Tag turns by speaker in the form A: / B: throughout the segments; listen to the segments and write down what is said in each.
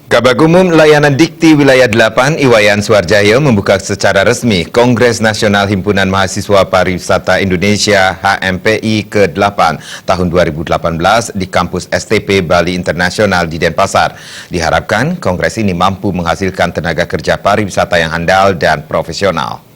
A: Kabag Umum Layanan Dikti Wilayah 8 Iwayan Suarjaya membuka secara resmi Kongres Nasional Himpunan Mahasiswa Pariwisata Indonesia HMPI ke-8 tahun 2018 di kampus STP Bali Internasional di Denpasar. Diharapkan kongres ini mampu menghasilkan tenaga kerja pariwisata yang handal dan profesional.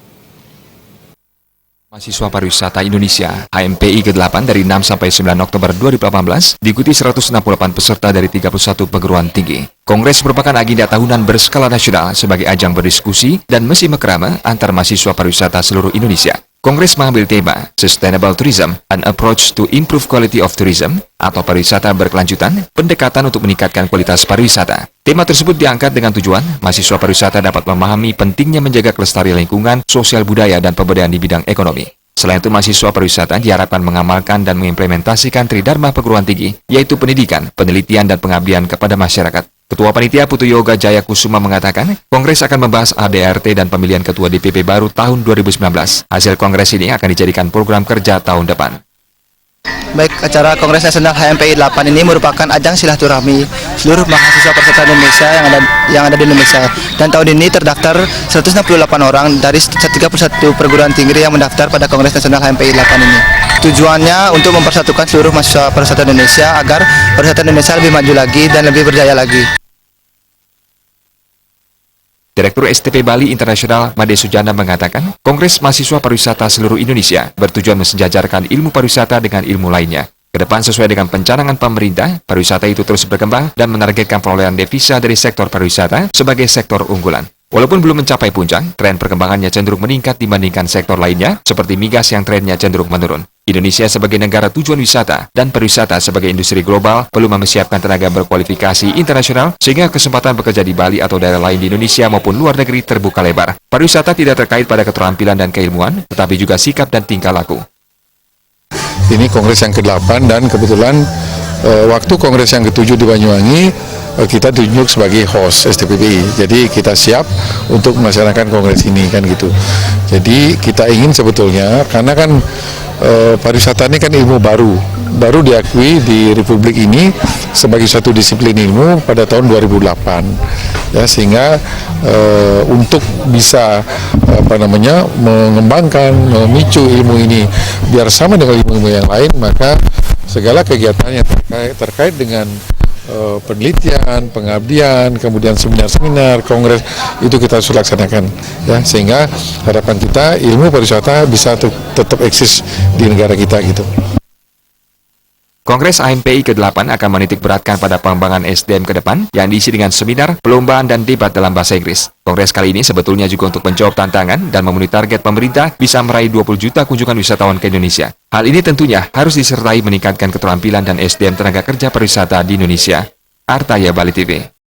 B: Mahasiswa Pariwisata Indonesia HMPI ke-8 dari 6 sampai 9 Oktober 2018 diikuti 168 peserta dari 31 perguruan tinggi. Kongres merupakan agenda tahunan berskala nasional sebagai ajang berdiskusi dan mesi mekrama antar mahasiswa pariwisata seluruh Indonesia. Kongres mengambil tema Sustainable Tourism, an Approach to Improve Quality of Tourism atau pariwisata berkelanjutan, pendekatan untuk meningkatkan kualitas pariwisata. Tema tersebut diangkat dengan tujuan mahasiswa pariwisata dapat memahami pentingnya menjaga kelestarian lingkungan, sosial budaya, dan pemberdayaan di bidang ekonomi. Selain itu, mahasiswa pariwisata diharapkan mengamalkan dan mengimplementasikan tridharma perguruan tinggi, yaitu pendidikan, penelitian, dan pengabdian kepada masyarakat. Ketua Panitia Putu Yoga Jaya Kusuma mengatakan, Kongres akan membahas ADRT dan pemilihan Ketua DPP baru tahun 2019. Hasil Kongres ini akan dijadikan program kerja tahun depan.
C: Baik, acara Kongres Nasional HMPI 8 ini merupakan ajang silaturahmi seluruh mahasiswa pariwisata Indonesia yang ada di Indonesia. Dan tahun ini terdaftar 168 orang dari 31 perguruan tinggi yang mendaftar pada Kongres Nasional HMPI 8 ini. Tujuannya untuk mempersatukan seluruh mahasiswa pariwisata Indonesia agar pariwisata Indonesia lebih maju lagi dan lebih berjaya lagi.
B: Direktur STP Bali Internasional Made Sujana mengatakan, Kongres Mahasiswa Pariwisata seluruh Indonesia bertujuan mensejajarkan ilmu pariwisata dengan ilmu lainnya. Kedepan sesuai dengan pencanangan pemerintah, pariwisata itu terus berkembang dan menargetkan perolehan devisa dari sektor pariwisata sebagai sektor unggulan. Walaupun belum mencapai puncak, tren perkembangannya cenderung meningkat dibandingkan sektor lainnya, seperti migas yang trennya cenderung menurun. Indonesia sebagai negara tujuan wisata dan pariwisata sebagai industri global perlu mempersiapkan tenaga berkualifikasi internasional sehingga kesempatan bekerja di Bali atau daerah lain di Indonesia maupun luar negeri terbuka lebar. Pariwisata tidak terkait pada keterampilan dan keilmuan, tetapi juga sikap dan tingkah laku.
D: Ini kongres yang ke-8 dan kebetulan waktu kongres yang ke-7 di Banyuwangi kita ditunjuk sebagai host STPBI. Jadi kita siap untuk melaksanakan kongres ini kan gitu. Jadi kita ingin sebetulnya karena kan pariwisata ini kan ilmu baru diakui di Republik ini sebagai suatu disiplin ilmu pada tahun 2008 ya, sehingga untuk bisa mengembangkan, memicu ilmu ini biar sama dengan ilmu-ilmu yang lain, maka segala kegiatan yang terkait dengan penelitian, pengabdian, kemudian seminar-seminar, kongres itu kita harus laksanakan ya, sehingga harapan kita ilmu pariwisata bisa tetap eksis di negara kita gitu.
B: Kongres HMPI ke-8 akan menitik beratkan pada pengembangan SDM ke depan yang diisi dengan seminar, perlombaan, dan debat dalam bahasa Inggris. Kongres kali ini sebetulnya juga untuk menjawab tantangan dan memenuhi target pemerintah bisa meraih 20 juta kunjungan wisatawan ke Indonesia. Hal ini tentunya harus disertai meningkatkan keterampilan dan SDM tenaga kerja pariwisata di Indonesia. Artaya Bali TV.